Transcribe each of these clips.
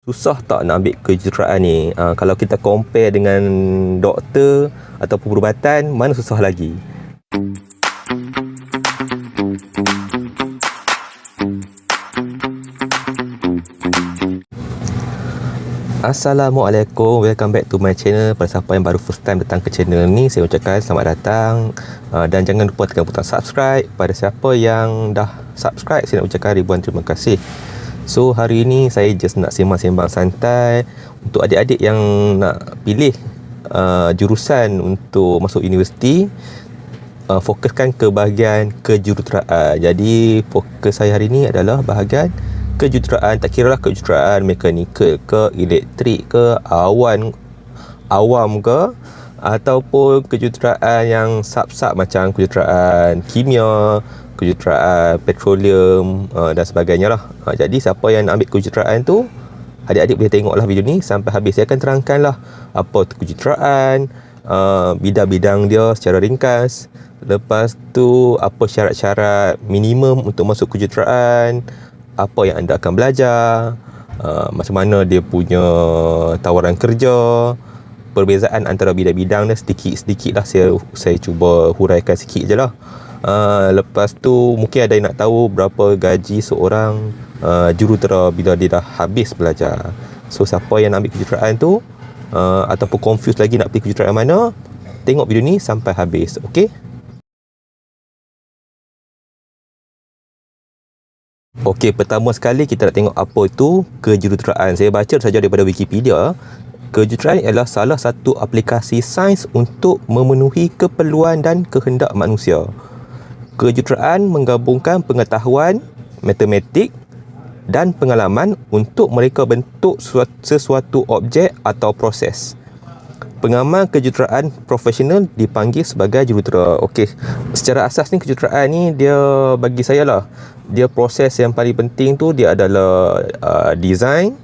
Susah tak nak ambil kejuruteraan ni? Kalau kita compare dengan doktor ataupun perubatan, mana susah lagi? Assalamualaikum, welcome back to my channel. Pada siapa yang baru first time datang ke channel ni, saya ucapkan selamat datang. Dan jangan lupa tekan butang subscribe. Pada siapa yang dah subscribe, saya nak ucapkan ribuan terima kasih. So hari ini saya just nak sembang-sembang santai untuk adik-adik yang nak pilih jurusan untuk masuk universiti. Fokuskan ke bahagian kejuruteraan. Jadi fokus saya hari ini adalah bahagian kejuruteraan. Tak kira lah kejuruteraan mekanikal ke, elektrik ke, awam ke, ataupun kejuruteraan yang sub-sub macam kejuruteraan kimia, kejuruteraan petroleum dan sebagainya lah. Jadi siapa yang nak ambil kejuruteraan tu, adik-adik boleh tengoklah video ni sampai habis. Saya akan terangkan lah apa tu kejuruteraan, bidang-bidang dia secara ringkas. Lepas tu apa syarat-syarat minimum untuk masuk kejuruteraan, apa yang anda akan belajar, macam mana dia punya tawaran kerja, perbezaan antara bidang-bidang dan sedikit-sedikit lah saya cuba huraikan sikit je lah. Lepas tu mungkin ada yang nak tahu berapa gaji seorang jurutera bila dia dah habis belajar. So siapa yang nak ambil kejuruteraan tu ataupun confused lagi nak pilih kejuruteraan mana, tengok video ni sampai habis, okey? Okey, pertama sekali kita nak tengok apa itu kejuruteraan. Saya baca saja daripada Wikipedia. Kejuruteraan adalah salah satu aplikasi sains untuk memenuhi keperluan dan kehendak manusia. Kejuruteraan menggabungkan pengetahuan, matematik dan pengalaman untuk mereka bentuk sesuatu objek atau proses. Pengamal kejuruteraan profesional dipanggil sebagai jurutera. Okey, secara asas ni kejuruteraan ni dia bagi saya lah, dia proses yang paling penting tu dia adalah design,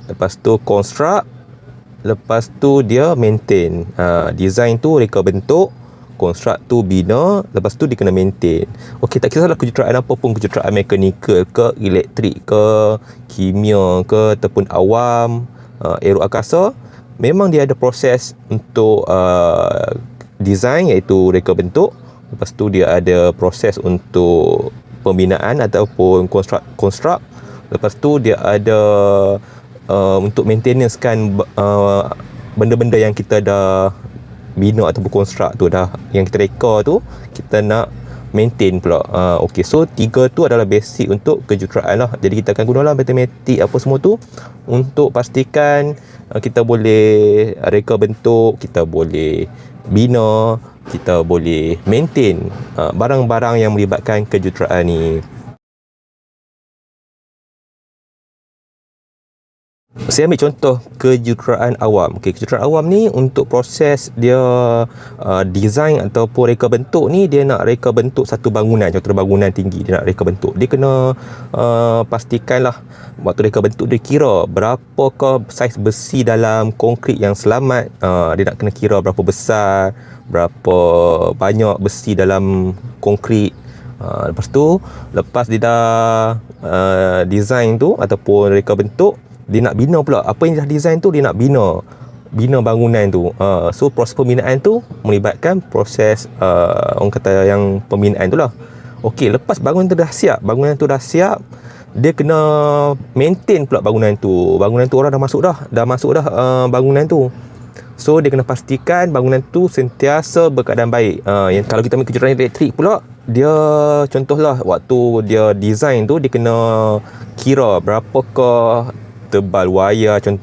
lepas tu construct, lepas tu dia maintain. Design tu reka bentuk, construct tu bina, lepas tu dia kena maintain. Okey, tak kisahlah kejuruteraan apa pun, kejuruteraan mekanikal ke, elektrik ke, kimia ke, ataupun awam, aero angkasa, memang dia ada proses untuk design iaitu reka bentuk. Lepas tu dia ada proses untuk pembinaan ataupun construct. Lepas tu dia ada untuk maintenance kan benda-benda yang kita dah bina ataupun construct tu dah, yang kita reka tu kita nak maintain pula. Okey, so tiga tu adalah basic untuk kejuruteraan lah. Jadi kita akan gunalah matematik apa semua tu untuk pastikan kita boleh reka bentuk, kita boleh bina, kita boleh maintain barang-barang yang melibatkan kejuruteraan ni. Saya ambil contoh kejuruteraan awam. Okey, kejuruteraan awam ni untuk proses dia design ataupun reka bentuk ni, dia nak reka bentuk satu bangunan, contoh bangunan tinggi dia nak reka bentuk. Dia kena pastikanlah waktu reka bentuk dia kira berapakah saiz besi dalam konkrit yang selamat. Dia nak kena kira berapa besar, berapa banyak besi dalam konkrit. Lepas tu, lepas dia dah design tu ataupun reka bentuk, dia nak bina pula. Apa yang dah design tu dia nak bina bangunan tu. So proses pembinaan tu melibatkan proses orang kata yang pembinaan tu lah. Okey, lepas bangunan tu dah siap, dia kena maintain pula bangunan tu. Bangunan tu orang dah masuk dah bangunan tu. So dia kena pastikan bangunan tu sentiasa berkeadaan baik. Yang kalau kita ambil kejuruteraan elektrik pula, dia contohlah waktu dia design tu dia kena kira berapakah tebal wayar, saya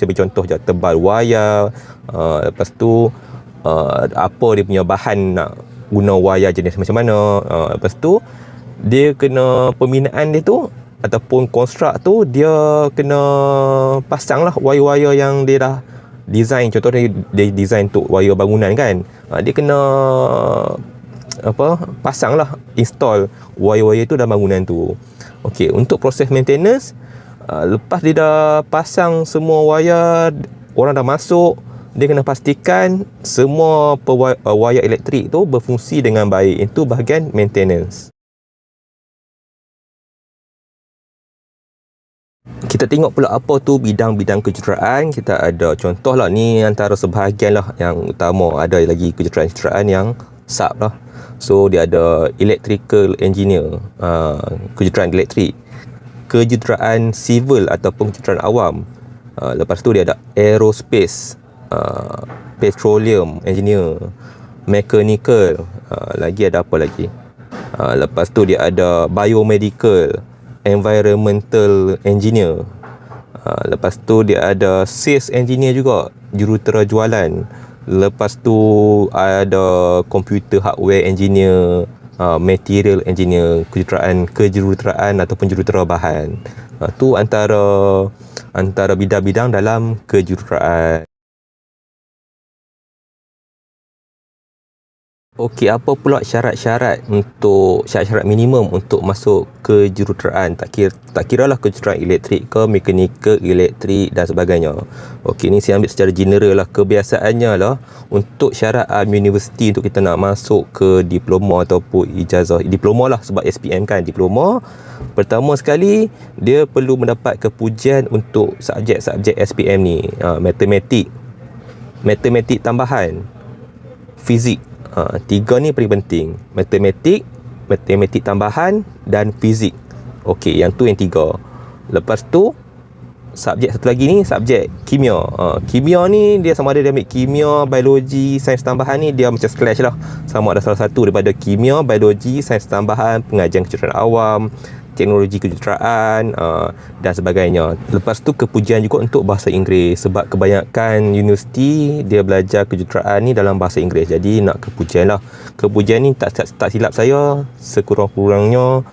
beri contoh je, tebal wayar, lepas tu apa dia punya bahan, nak guna wayar jenis macam mana, lepas tu dia kena pembinaan dia tu ataupun construct tu, dia kena pasang lah wayar-wayar yang dia dah design. Contohnya dia design untuk wayar bangunan kan, dia kena pasang lah, install wayar-wayar tu dalam bangunan tu. Okey, untuk proses maintenance, lepas dia dah pasang semua wayar, orang dah masuk, dia kena pastikan semua wayar elektrik tu berfungsi dengan baik. Itu bahagian maintenance. Kita tengok pula apa tu bidang-bidang kejuruteraan. Kita ada contoh lah, ni antara sebahagian lah yang utama. Ada lagi kejuruteraan-kejuruteraan yang sub lah. So dia ada electrical engineer, kejuruteraan elektrik, kejuruteraan civil ataupun kejuruteraan awam. Lepas tu dia ada aerospace, petroleum engineer, mechanical, lagi ada apa lagi? Lepas tu dia ada biomedical, environmental engineer. Lepas tu dia ada sales engineer juga, jurutera jualan. Lepas tu ada computer hardware engineer, material engineer, kejuruteraan ataupun jurutera bahan. Tu antara bidang-bidang dalam kejuruteraan. Okey, apa pula syarat-syarat minimum untuk masuk kejuruteraan? Tak kiralah kejuruteraan elektrik ke, mekanikal, elektrik dan sebagainya. Okey, ni saya ambil secara general lah. Kebiasaannya lah, untuk syarat universiti untuk kita nak masuk ke diploma ataupun ijazah. Diploma lah, sebab SPM kan, diploma. Pertama sekali, dia perlu mendapat kepujian untuk subjek-subjek SPM ni. Matematik tambahan, fizik. Tiga ni paling penting. Matematik tambahan dan fizik. Okey, yang tiga. Lepas tu subjek satu lagi ni, subjek kimia. Kimia ni dia sama ada dia ambil kimia, biologi, sains tambahan ni, dia macam clash lah. Sama ada salah satu daripada kimia, biologi, sains tambahan, pengajian kejuruteraan awam, teknologi kejuruteraan dan sebagainya. Lepas tu kepujian juga untuk bahasa Inggeris, sebab kebanyakan universiti dia belajar kejuruteraan ni dalam bahasa Inggeris. Jadi nak kepujian lah. Kepujian ni tak silap saya, sekurang-kurangnya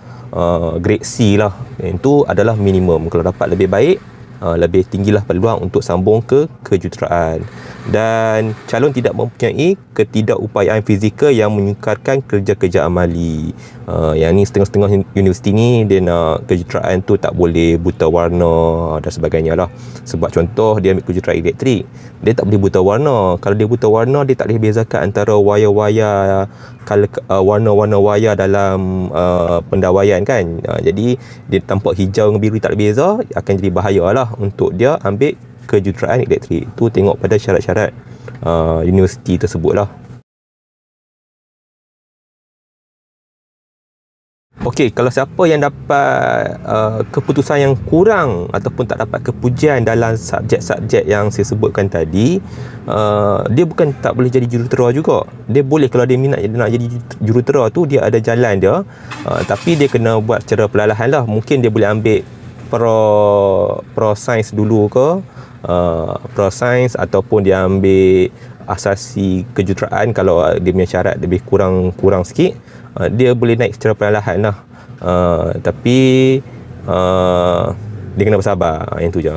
grade C lah. Itu adalah minimum. Kalau dapat lebih baik, lebih tinggilah peluang untuk sambung ke kejuruteraan. Dan calon tidak mempunyai ketidakupayaan fizikal yang menyukarkan kerja-kerja amali. Yang ni setengah-setengah universiti ni dia nak kejuruteraan tu tak boleh buta warna dan sebagainya lah. Sebab contoh dia ambil kejuruteraan elektrik, dia tak boleh buta warna. Kalau dia buta warna, dia tak boleh bezakan antara wayar-wayar, warna-warna wayar dalam pendawaian kan. Jadi dia tampak hijau dengan biru tak boleh beza, akan jadi bahaya lah untuk dia ambil kejuruteraan elektrik. Tu tengok pada syarat-syarat universiti tersebut lah. Okey, kalau siapa yang dapat keputusan yang kurang ataupun tak dapat kepujian dalam subjek-subjek yang saya sebutkan tadi, dia bukan tak boleh jadi jurutera juga. Dia boleh, kalau dia minat nak jadi jurutera tu, dia ada jalan dia. Tapi dia kena buat secara perlahan lah. Mungkin dia boleh ambil pro sains dulu ke, pro sains, ataupun dia ambil asasi kejuruteraan. Kalau dia punya syarat lebih kurang sikit, dia boleh naik secara perlahan lah. Tapi dia kena bersabar. Yang tu je.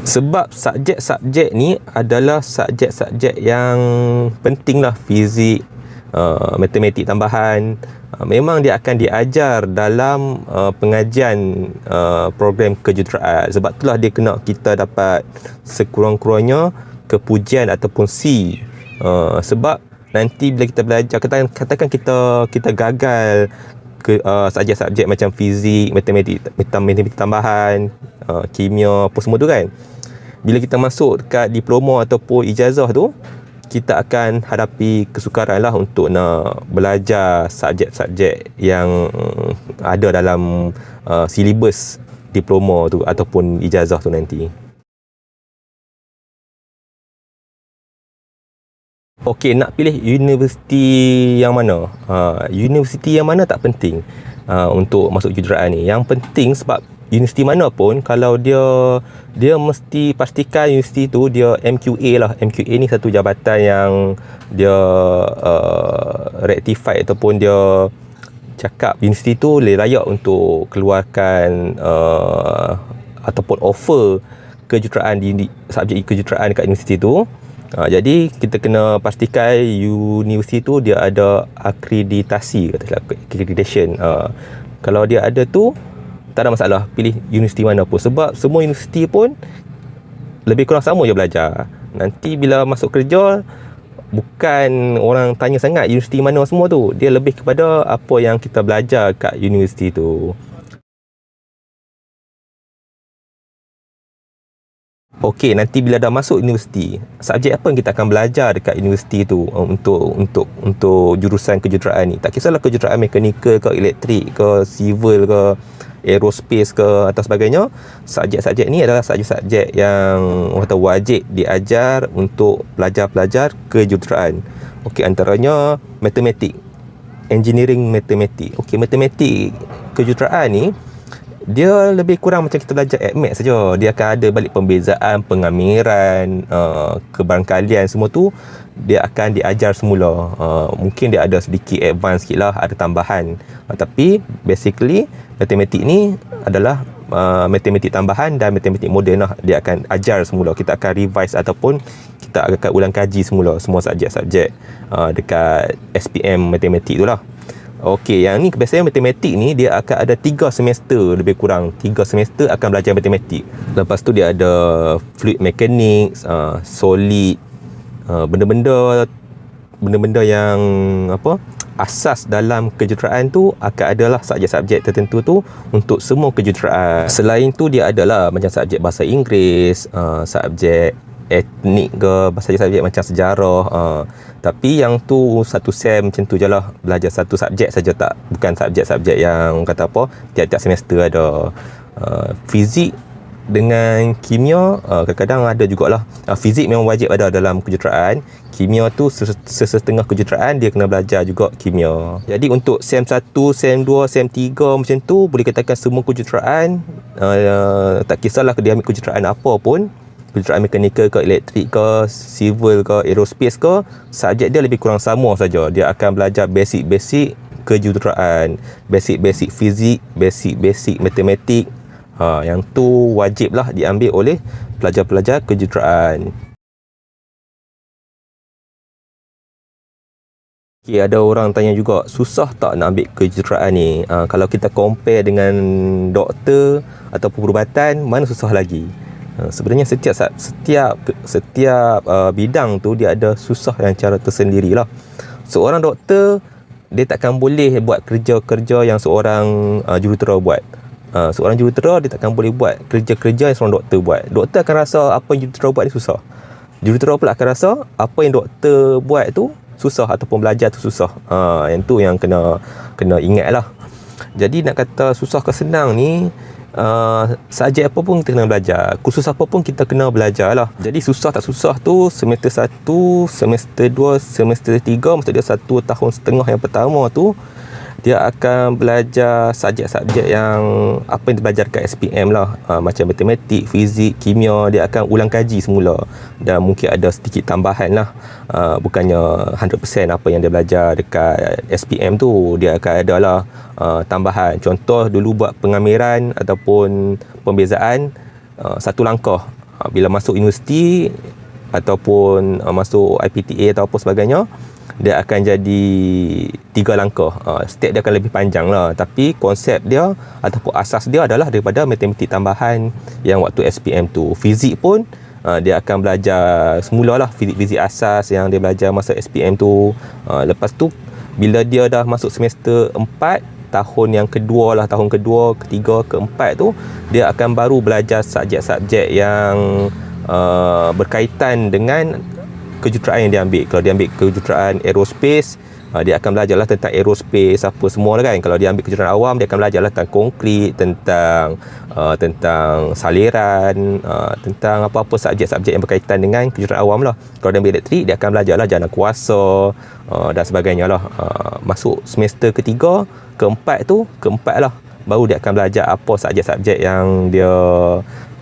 Sebab subjek-subjek ni adalah subjek-subjek yang penting lah. Fizik, matematik tambahan, memang dia akan diajar dalam pengajian program kejuruteraan. Sebab itulah dia kena kita dapat sekurang-kurangnya kepujian ataupun C. Sebab nanti bila kita belajar, katakan kita gagal ke subjek-subjek macam fizik, matematik tambahan, kimia, apa semua tu kan, bila kita masuk dekat diploma ataupun ijazah tu, kita akan hadapi kesukaran lah untuk nak belajar subjek-subjek yang ada dalam silibus diploma tu ataupun ijazah tu nanti. Okey, nak pilih universiti yang mana? Universiti yang mana tak penting untuk masuk kejuruteraan ni. Yang penting sebab universiti mana pun, kalau dia mesti pastikan universiti tu dia MQA lah. MQA ni satu jabatan yang dia rectify ataupun dia cakap universiti tu layak untuk keluarkan ataupun offer kejuruteraan di subjek kejuruteraan dekat universiti tu. Jadi kita kena pastikan universiti tu dia ada akreditasi, katakanlah accreditation. Kalau dia ada tu, tak ada masalah pilih universiti mana pun, sebab semua universiti pun lebih kurang sama je belajar. Nanti bila masuk kerja, bukan orang tanya sangat universiti mana semua tu. Dia lebih kepada apa yang kita belajar kat universiti tu. Okey, nanti bila dah masuk universiti, subjek apa yang kita akan belajar dekat universiti tu untuk jurusan kejuruteraan ni? Tak kisahlah kejuruteraan mekanikal ke, elektrik ke, civil ke, aerospace ke atau sebagainya. Subjek-subjek ni adalah subjek-subjek yang kata wajib diajar untuk pelajar-pelajar kejuruteraan. Okey, antaranya matematik, engineering matematik. Okey, matematik kejuruteraan ni dia lebih kurang macam kita belajar AdMath saja. Dia akan ada balik pembezaan, pengamiran, kebarangkalian semua tu dia akan diajar semula. Mungkin dia ada sedikit advance sikit lah, ada tambahan. Tapi basically matematik ni adalah matematik tambahan dan matematik moden lah. Dia akan ajar semula. Kita akan revise ataupun kita akan ulang kaji semula semua subjek-subjek dekat SPM matematik tu lah. Okey, yang ni kebiasaan matematik ni dia akan ada 3 semester lebih kurang. 3 semester akan belajar matematik. Lepas tu dia ada fluid mechanics, solid, benda-benda yang asas dalam kejuruteraan tu akan adalah subjek-subjek tertentu tu untuk semua kejuruteraan. Selain tu dia adalah macam subjek bahasa Inggeris, subjek etnik ke, subjek-subjek macam sejarah. Tapi yang tu satu sem macam tu je lah, belajar satu subjek saja, tak bukan subjek-subjek yang kata apa tiap-tiap semester ada. Fizik dengan kimia kadang-kadang ada jugalah. Fizik memang wajib ada dalam kejuruteraan. Kimia tu sesetengah kejuruteraan dia kena belajar juga kimia. Jadi untuk sem 1, sem 2, sem 3 macam tu boleh katakan semua kejuruteraan, tak kisahlah dia ambil kejuruteraan apa pun, kejuruteraan mekanikal ke, elektrik ke, civil ke, aerospace ke, subjek dia lebih kurang sama saja. Dia akan belajar basic-basic kejuruteraan, basic-basic fizik, basic-basic matematik. Yang tu wajiblah diambil oleh pelajar-pelajar kejuruteraan. Okay, ada orang tanya juga, susah tak nak ambil kejuruteraan ni? Kalau kita compare dengan doktor ataupun perubatan, mana susah lagi? Sebenarnya setiap bidang tu dia ada susah yang cara tersendiri lah. Seorang doktor dia takkan boleh buat kerja-kerja yang seorang jurutera buat. Seorang jurutera dia takkan boleh buat kerja-kerja yang seorang doktor buat. Doktor akan rasa apa yang jurutera buat ni susah. Jurutera pula akan rasa apa yang doktor buat tu susah ataupun belajar tu susah. Yang tu yang kena ingat lah. Jadi nak kata susah ke senang ni, subjek apa pun kita kena belajar, kursus apa pun kita kena belajar lah. Jadi susah tak susah tu semester 1, semester 2, semester 3, maksud dia 1 tahun setengah yang pertama tu dia akan belajar subjek-subjek yang apa yang dia belajar kat SPM lah, macam matematik, fizik, kimia. Dia akan ulang kaji semula dan mungkin ada sedikit tambahan lah, bukannya 100% apa yang dia belajar dekat SPM tu. Dia akan ada lah tambahan. Contoh dulu buat pengamiran ataupun pembezaan, satu langkah. Bila masuk universiti ataupun masuk IPTA atau apa sebagainya, dia akan jadi 3 langkah. Step dia akan lebih panjang lah, tapi konsep dia ataupun asas dia adalah daripada matematik tambahan yang waktu SPM tu. Fizik pun dia akan belajar semula lah, fizik-fizik asas yang dia belajar masa SPM tu. Lepas tu bila dia dah masuk semester 4, tahun yang kedua lah, tahun kedua, ketiga, keempat tu dia akan baru belajar subjek-subjek yang berkaitan dengan kejuruteraan yang dia ambil. Kalau dia ambil kejuruteraan aerospace, dia akan belajarlah tentang aerospace apa semua lah kan. Kalau dia ambil kejuruteraan awam, dia akan belajarlah tentang konkrit, tentang saliran, tentang apa-apa subjek-subjek yang berkaitan dengan kejuruteraan awam lah. Kalau dia ambil elektrik, dia akan belajarlah jana kuasa dan sebagainya lah. Masuk semester ketiga, keempat lah, baru dia akan belajar apa subjek-subjek yang dia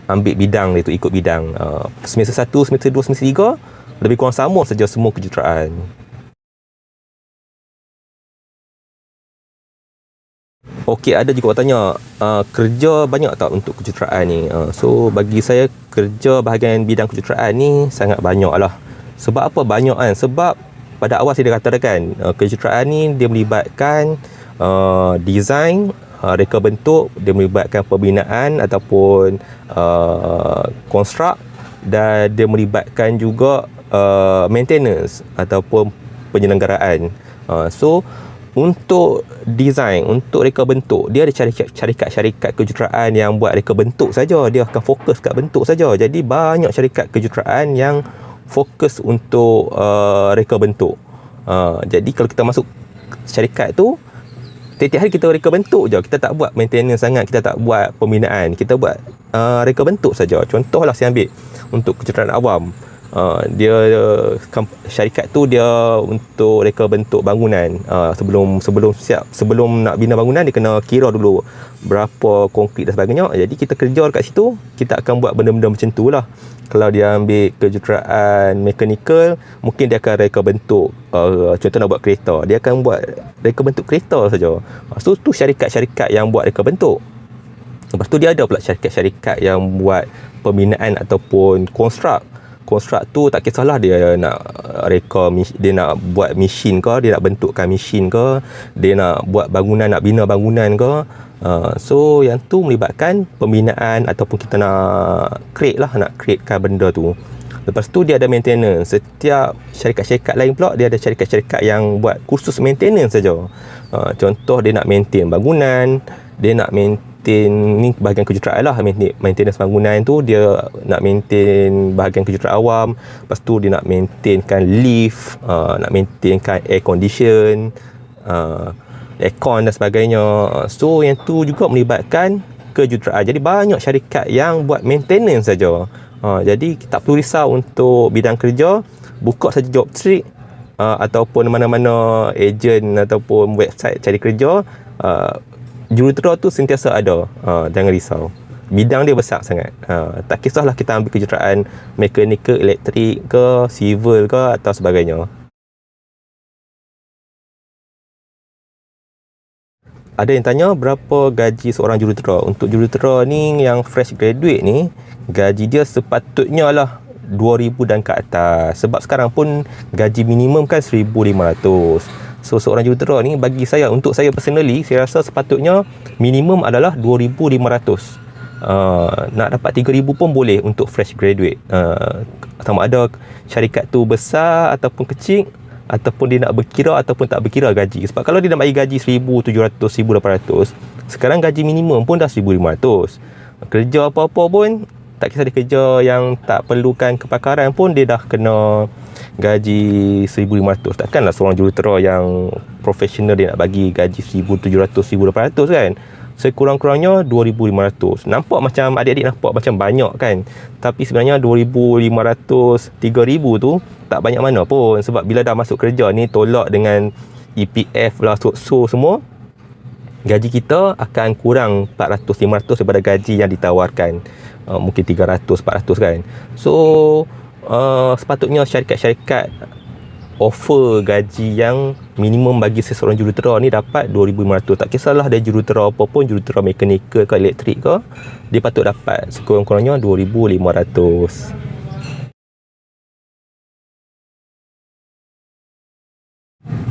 ambil bidang dia tu, ikut bidang. Semester 1, semester 2, semester 3 lebih kurang sama saja semua kejuruteraan. Okey, ada juga orang tanya, kerja banyak tak untuk kejuruteraan ni? So bagi saya, kerja bahagian bidang kejuruteraan ni sangat banyak lah. Sebab apa banyak kan? Sebab pada awal saya dah katakan, kejuruteraan ni dia melibatkan design, reka bentuk, dia melibatkan pembinaan ataupun konstruk, dan dia melibatkan juga maintenance ataupun penyelenggaraan. So untuk design, untuk reka bentuk, dia ada syarikat kejuruteraan yang buat reka bentuk saja, dia akan fokus kat bentuk saja. Jadi banyak syarikat kejuruteraan yang fokus untuk reka bentuk. Jadi kalau kita masuk syarikat tu, tiap-tiap hari kita reka bentuk je, kita tak buat maintenance sangat, kita tak buat pembinaan, kita buat reka bentuk saja. Contohlah saya ambil untuk kejuruteraan awam, syarikat tu dia untuk reka bentuk bangunan. Sebelum nak bina bangunan, dia kena kira dulu berapa konkrit dan sebagainya. Jadi kita kerja dekat situ, kita akan buat benda-benda macam tu lah. Kalau dia ambil kejuruteraan mechanical, mungkin dia akan reka bentuk, contoh nak buat kereta, dia akan buat reka bentuk kereta saja. So tu syarikat-syarikat yang buat reka bentuk. Lepas tu dia ada pula syarikat-syarikat yang buat pembinaan ataupun konstruk tu, tak kisahlah dia nak reka, dia nak buat mesin ke, dia nak bentukkan mesin ke, dia nak buat bangunan, nak bina bangunan ke. So yang tu melibatkan pembinaan ataupun kita nak createkan benda tu. Lepas tu dia ada maintenance. Setiap syarikat-syarikat lain pula, dia ada syarikat-syarikat yang buat kursus maintenance saja. Contoh dia nak maintain bangunan, dia nak maintain, ni bahagian kejuruteraan lah, maintenance bangunan tu, dia nak maintain bahagian kejuruteraan awam. Lepas tu dia nak maintainkan lift, nak maintainkan air condition, aircon dan sebagainya. So yang tu juga melibatkan kejuruteraan. Jadi banyak syarikat yang buat maintenance saja. Jadi tak perlu risau untuk bidang kerja, buka saja Jobstreet ataupun mana-mana ejen ataupun website cari kerja, jurutera tu sentiasa ada. Jangan risau, bidang dia besar sangat. Tak kisahlah kita ambil kejuruteraan mekanikal, elektrik ke, civil ke atau sebagainya. Ada yang tanya berapa gaji seorang jurutera. Untuk jurutera ni yang fresh graduate ni, gaji dia sepatutnya lah 2,000 dan ke atas. Sebab sekarang pun gaji minimum kan 1,500. So seorang jurutera ni, bagi saya, untuk saya personally, saya rasa sepatutnya minimum adalah 2,500. Nak dapat 3,000 pun boleh untuk fresh graduate. Sama ada syarikat tu besar ataupun kecil, ataupun dia nak berkira ataupun tak berkira gaji. Sebab kalau dia nak bagi gaji 1,700, 1,800, sekarang gaji minimum pun dah 1,500. Kerja apa-apa pun, tak kisah dia kerja yang tak perlukan kepakaran pun, dia dah kena gaji 1,500. Takkanlah seorang jurutera yang profesional dia nak bagi gaji 1,700, 1,800 kan. Sekurang-kurangnya 2,500. Nampak macam, adik-adik nampak macam banyak kan, tapi sebenarnya 2,500, 3,000 tu tak banyak mana pun. Sebab bila dah masuk kerja ni, tolak dengan EPF lah, so semua, gaji kita akan kurang 400, 500 daripada gaji yang ditawarkan. Mungkin 300, 400 kan. So sepatutnya syarikat-syarikat offer gaji yang minimum bagi seseorang jurutera ni dapat 2,500. Tak kisahlah dia jurutera apa pun, jurutera mekanikal ke, elektrik ke, dia patut dapat sekurang-kurangnya 2,500.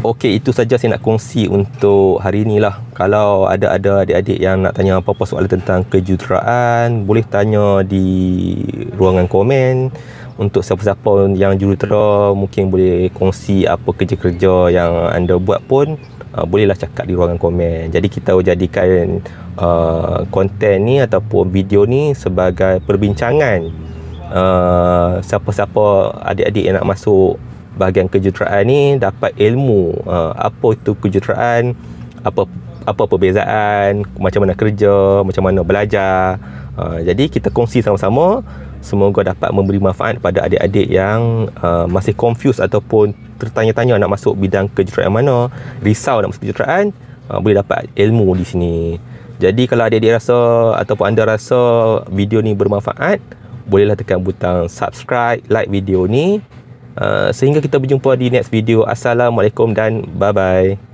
Okey, itu saja saya nak kongsi untuk hari ni lah. Kalau ada adik-adik yang nak tanya apa-apa soalan tentang kejuruteraan, boleh tanya di ruangan komen. Untuk siapa-siapa yang jurutera, mungkin boleh kongsi apa kerja-kerja yang anda buat pun, bolehlah cakap di ruangan komen. Jadi kita jadikan konten ni ataupun video ni sebagai perbincangan. Siapa-siapa adik-adik yang nak masuk bahagian kejuruteraan ni dapat ilmu apa itu kejuruteraan, apa perbezaan, macam mana kerja, macam mana belajar. Jadi kita kongsi sama-sama. Semoga dapat memberi manfaat kepada adik-adik yang masih confused ataupun tertanya-tanya nak masuk bidang kejuruteraan mana, risau nak masuk kejuruteraan, boleh dapat ilmu di sini. Jadi kalau adik-adik rasa ataupun anda rasa video ni bermanfaat, bolehlah tekan butang subscribe, like video ni. Sehingga kita berjumpa di next video. Assalamualaikum dan bye-bye.